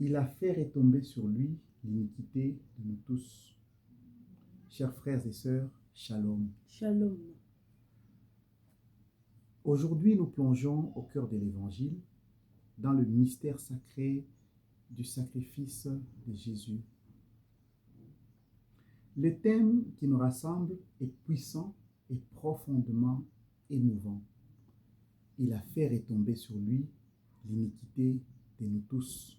Il a fait retomber sur lui l'iniquité de nous tous. Chers frères et sœurs, shalom. Shalom. Aujourd'hui, nous plongeons au cœur de l'Évangile, dans le mystère sacré du sacrifice de Jésus. Le thème qui nous rassemble est puissant et profondément émouvant. Il a fait retomber sur lui l'iniquité de nous tous.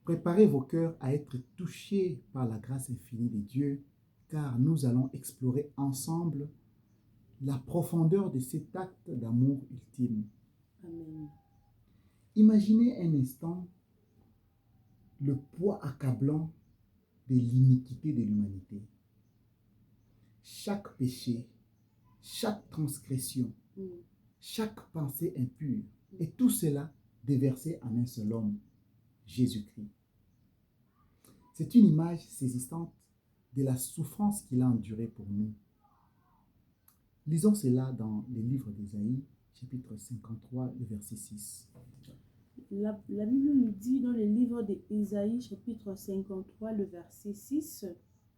Préparez vos cœurs à être touchés par la grâce infinie de Dieu, car nous allons explorer ensemble la profondeur de cet acte d'amour ultime. Amen. Imaginez un instant le poids accablant de l'iniquité de l'humanité. Chaque péché, chaque transgression, chaque pensée impure, et tout cela déversé en un seul homme, Jésus-Christ. C'est une image saisissante de la souffrance qu'il a endurée pour nous. Lisons cela dans le livre d'Ésaïe, chapitre 53, le verset 6. La Bible nous dit dans le livre d'Ésaïe, chapitre 53, le verset 6,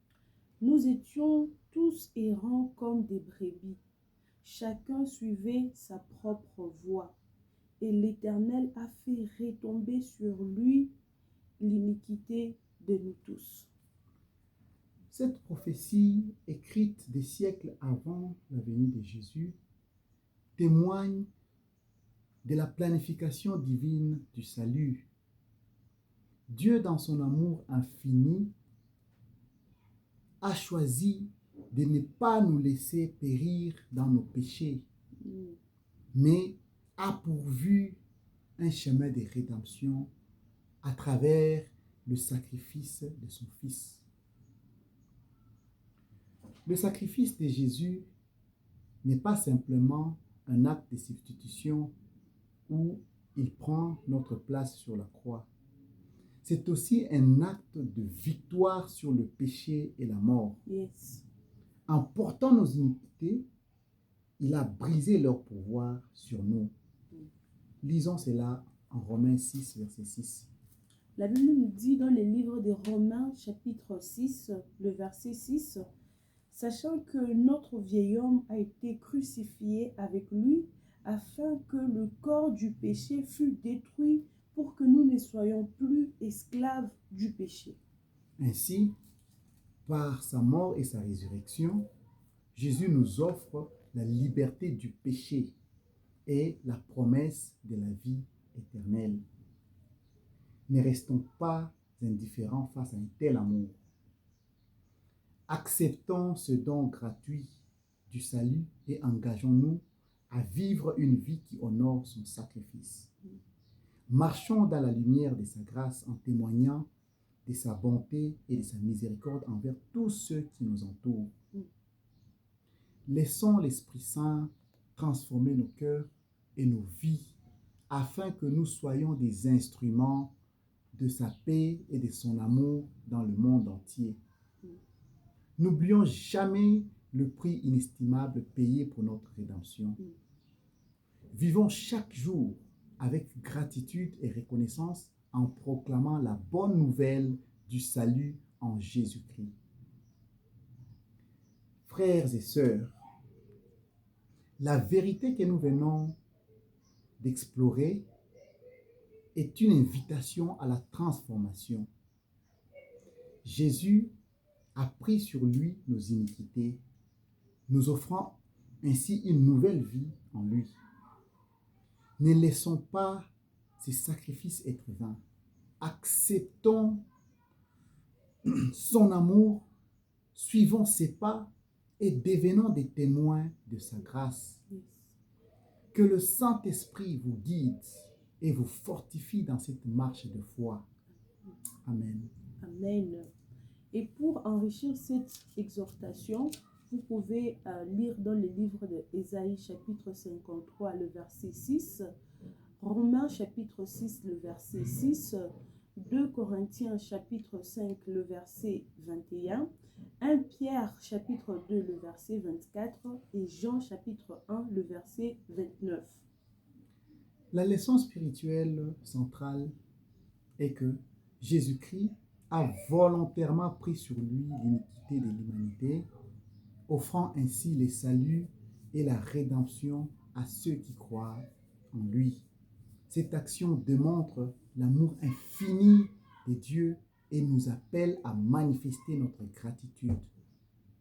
« Nous étions tous errants comme des brebis, chacun suivait sa propre voie, et l'Éternel a fait retomber sur lui l'iniquité de nous tous. » Cette prophétie, écrite des siècles avant la venue de Jésus, témoigne de la planification divine du salut. Dieu, dans son amour infini, a choisi de ne pas nous laisser périr dans nos péchés, mais a pourvu un chemin de rédemption à travers le sacrifice de son Fils. Le sacrifice de Jésus n'est pas simplement un acte de substitution où il prend notre place sur la croix. C'est aussi un acte de victoire sur le péché et la mort. Yes. En portant nos iniquités, il a brisé leur pouvoir sur nous. Lisons cela en Romains 6, verset 6. La Bible nous dit dans le livre de Romains, chapitre 6, le verset 6, « Sachant que notre vieil homme a été crucifié avec lui, afin que le corps du péché fût détruit pour que nous ne soyons plus esclaves du péché. » Ainsi, par sa mort et sa résurrection, Jésus nous offre la liberté du péché et la promesse de la vie éternelle. Ne restons pas indifférents face à un tel amour. Acceptons ce don gratuit du salut et engageons-nous à vivre une vie qui honore son sacrifice. Marchons dans la lumière de sa grâce en témoignant de sa bonté et de sa miséricorde envers tous ceux qui nous entourent. Laissons l'Esprit Saint transformer nos cœurs et nos vies afin que nous soyons des instruments de sa paix et de son amour dans le monde entier. N'oublions jamais le prix inestimable payé pour notre rédemption. Vivons chaque jour avec gratitude et reconnaissance en proclamant la bonne nouvelle du salut en Jésus-Christ. Frères et sœurs, la vérité que nous venons d'explorer est une invitation à la transformation. Jésus a pris sur lui nos iniquités, nous offrant ainsi une nouvelle vie en lui. Ne laissons pas ces sacrifices être vains. Acceptons son amour, suivons ses pas et devenons des témoins de sa grâce. Que le Saint-Esprit vous guide et vous fortifie dans cette marche de foi. Amen. Amen. Et pour enrichir cette exhortation, vous pouvez lire dans le livre d'Ésaïe, chapitre 53, le verset 6, Romains, chapitre 6, le verset 6, 2 Corinthiens, chapitre 5, le verset 21, 1 Pierre, chapitre 2, le verset 24, et Jean, chapitre 1, le verset 29. La leçon spirituelle centrale est que Jésus-Christ a volontairement pris sur lui l'iniquité de l'humanité, offrant ainsi le salut et la rédemption à ceux qui croient en lui. Cette action démontre l'amour infini de Dieu et nous appelle à manifester notre gratitude.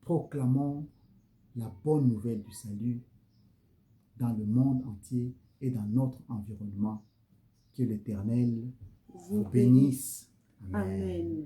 Proclamons la bonne nouvelle du salut dans le monde entier et dans notre environnement. Que l'Éternel vous bénisse. Amen. Amen.